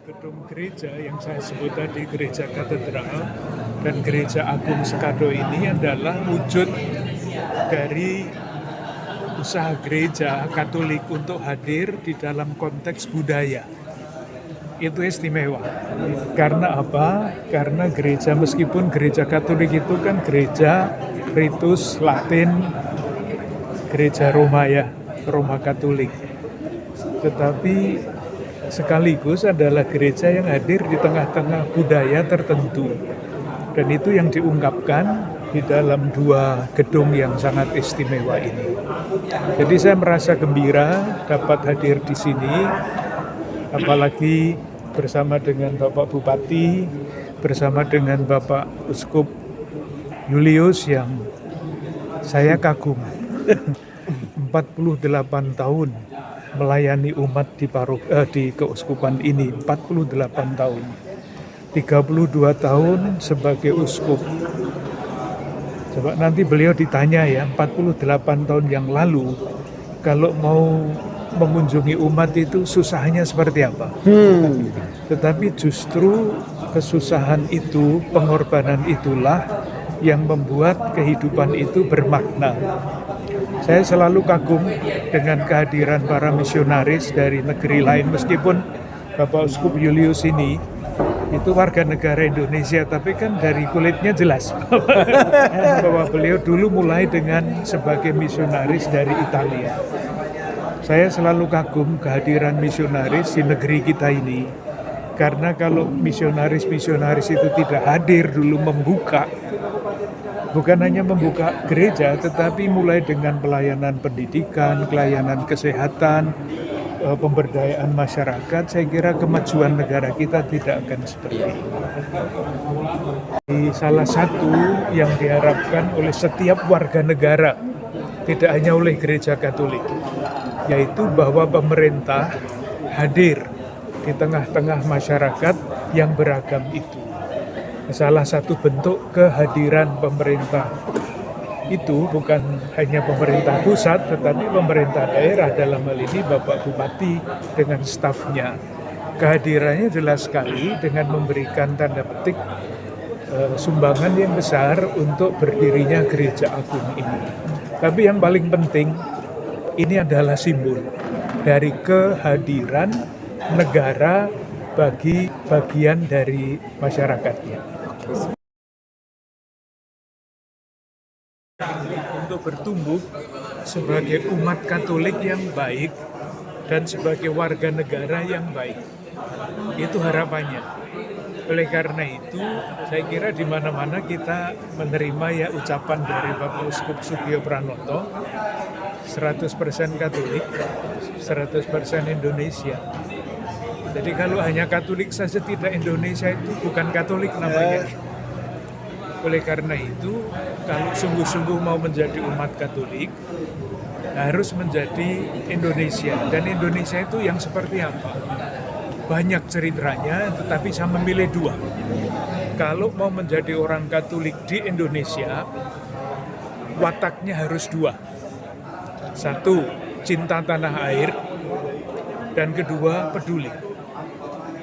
gedung gereja yang saya sebut tadi, gereja katedral dan gereja agung Sekado ini adalah wujud dari usaha gereja Katolik untuk hadir di dalam konteks budaya. Itu istimewa. Karena apa? Karena gereja, meskipun gereja Katolik itu kan gereja ritus Latin, gereja Roma ya, Roma Katolik. Tetapi sekaligus adalah gereja yang hadir di tengah-tengah budaya tertentu. Dan itu yang diungkapkan di dalam dua gedung yang sangat istimewa ini. Jadi saya merasa gembira dapat hadir di sini, apalagi bersama dengan Bapak Bupati, bersama dengan Bapak Uskup Julius yang saya kagum. 48 tahun melayani umat di keuskupan ini, 48 tahun. 32 tahun sebagai uskup. Coba nanti beliau ditanya ya, 48 tahun yang lalu kalau mau mengunjungi umat itu susahnya seperti apa. Tetapi justru kesusahan itu, pengorbanan itulah yang membuat kehidupan itu bermakna. Saya selalu kagum dengan kehadiran para misionaris dari negeri lain, meskipun Bapak Uskup Julius ini itu warga negara Indonesia, tapi kan dari kulitnya jelas bahwa beliau dulu mulai dengan sebagai misionaris dari Italia. Saya selalu kagum kehadiran misionaris di negeri kita ini, karena kalau misionaris-misionaris itu tidak hadir dulu membuka, bukan hanya membuka gereja, tetapi mulai dengan pelayanan pendidikan, pelayanan kesehatan, pemberdayaan masyarakat, saya kira kemajuan negara kita tidak akan seperti ini. Salah satu yang diharapkan oleh setiap warga negara, tidak hanya oleh gereja Katolik, yaitu bahwa pemerintah hadir di tengah-tengah masyarakat yang beragam itu. Salah satu bentuk kehadiran pemerintah itu bukan hanya pemerintah pusat, tetapi pemerintah daerah, dalam hal ini Bapak Bupati dengan stafnya. Kehadirannya jelas sekali dengan memberikan tanda petik sumbangan yang besar untuk berdirinya gereja agung ini. Tapi yang paling penting, ini adalah simbol dari kehadiran negara bagi bagian dari masyarakatnya. Untuk bertumbuh sebagai umat Katolik yang baik dan sebagai warga negara yang baik. Itu harapannya. Oleh karena itu, saya kira di mana-mana kita menerima ya ucapan dari Bapak Uskup Sugio Pranoto, 100% Katolik, 100% Indonesia. Jadi kalau hanya Katolik saja tidak Indonesia, itu bukan Katolik namanya. Oleh karena itu, kalau sungguh-sungguh mau menjadi umat Katolik, harus menjadi Indonesia. Dan Indonesia itu yang seperti apa? Banyak ceritanya, tetapi saya memilih dua. Kalau mau menjadi orang Katolik di Indonesia, wataknya harus dua. Satu, cinta tanah air. Dan kedua, peduli.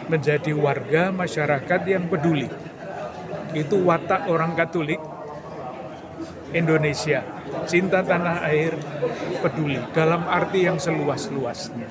Menjadi warga masyarakat yang peduli. Itu watak orang Katolik Indonesia. Cinta tanah air, peduli. Dalam arti yang seluas-luasnya.